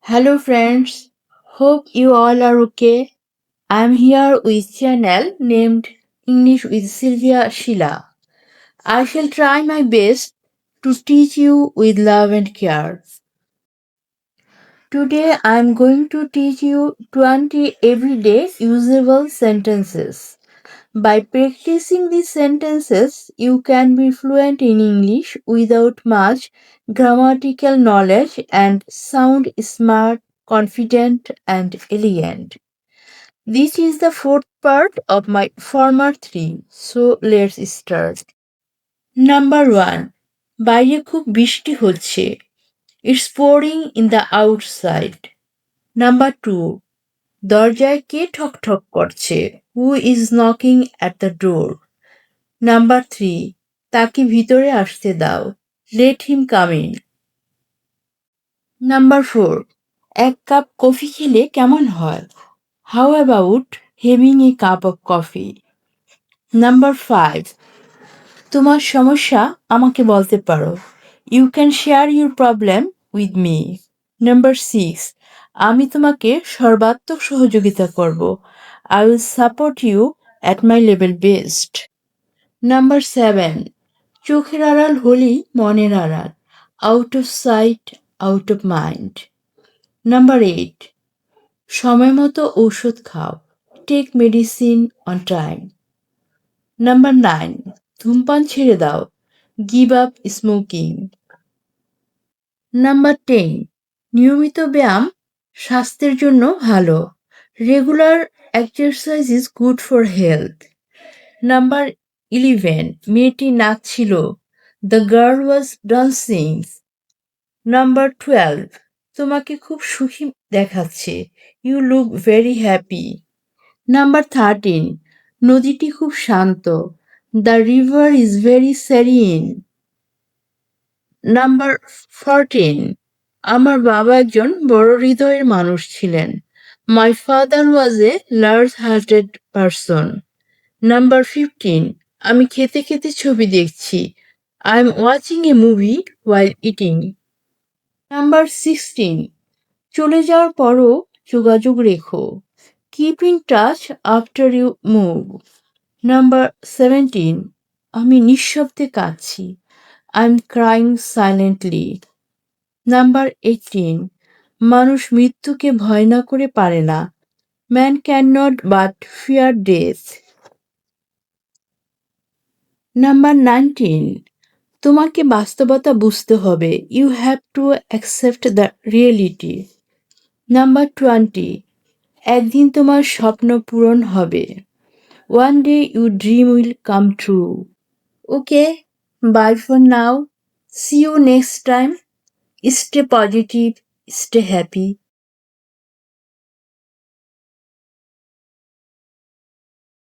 Hello friends, hope you all are okay. I'm here with channel named English with Sylvia Sheila. I shall try my best to teach you with love and care. Today I'm going to teach you 20 everyday usable sentences. By practicing these sentences, you can be fluent in English without much grammatical knowledge and sound smart, confident, and elegant. This is the fourth part of my former three, so let's start. Number 1. বাইরে খুব বৃষ্টি হচ্ছে. It's pouring in the outside. Number 2. দরজায় কে ঠক ঠক করছে? Who is knocking at the door? Number 3. তাকে ভিতরে আসতে দাও. Let him come in. Number 4. এক কাপ কফি খেলে কেমন হয়? How about having a cup of coffee? Number 5. তোমার সমস্যা আমাকে বলতে পারো. You can share your problem with me. Number 6. আমি তোমাকে সর্বাত্মক সহযোগিতা করব. I will support you at my level best. Number 7. চোখের আড়াল হলেই মনের আড়াল. Out of sight, out of mind. Number 8. সময় মতো ঔষধ খাও. Take medicine on time. Number 9. ধূমপান ছেড়ে দাও. Give up smoking. Number 10. নিয়মিত ব্যায়াম স্বাস্থ্যের জন্য ভালো. Regular exercise is good for health. Number 11. মেয়েটি নাচছিল. The girl was dancing. Number 12. তোমাকে খুব সুখী দেখাচ্ছে. You look very happy. Number 13. নদীটি খুব শান্ত. The river is very serene. Number 14. আমার বাবা একজন বড় হৃদয়ের মানুষ ছিলেন. My father was a large-hearted person. Number 15. আমি খেতে খেতে ছবি দেখছি. I'm watching a movie while eating. Number 16. চলে যাওয়ার পরও যোগাযোগ রেখো. Keep in touch after you move. Number 17. আমি নিঃশব্দে কাঁদছি. I'm crying silently. Number 18. মানুষ মৃত্যুকে ভয় না করে পারে না. Man cannot but fear death. Number 19. তোমাকে বাস্তবতা বুঝতে হবে. You have to accept the reality. Number 20. একদিন তোমার স্বপ্ন পূরণ হবে. One day your dream will come true. Okay, bye for now. See you next time. Stay positive, stay happy.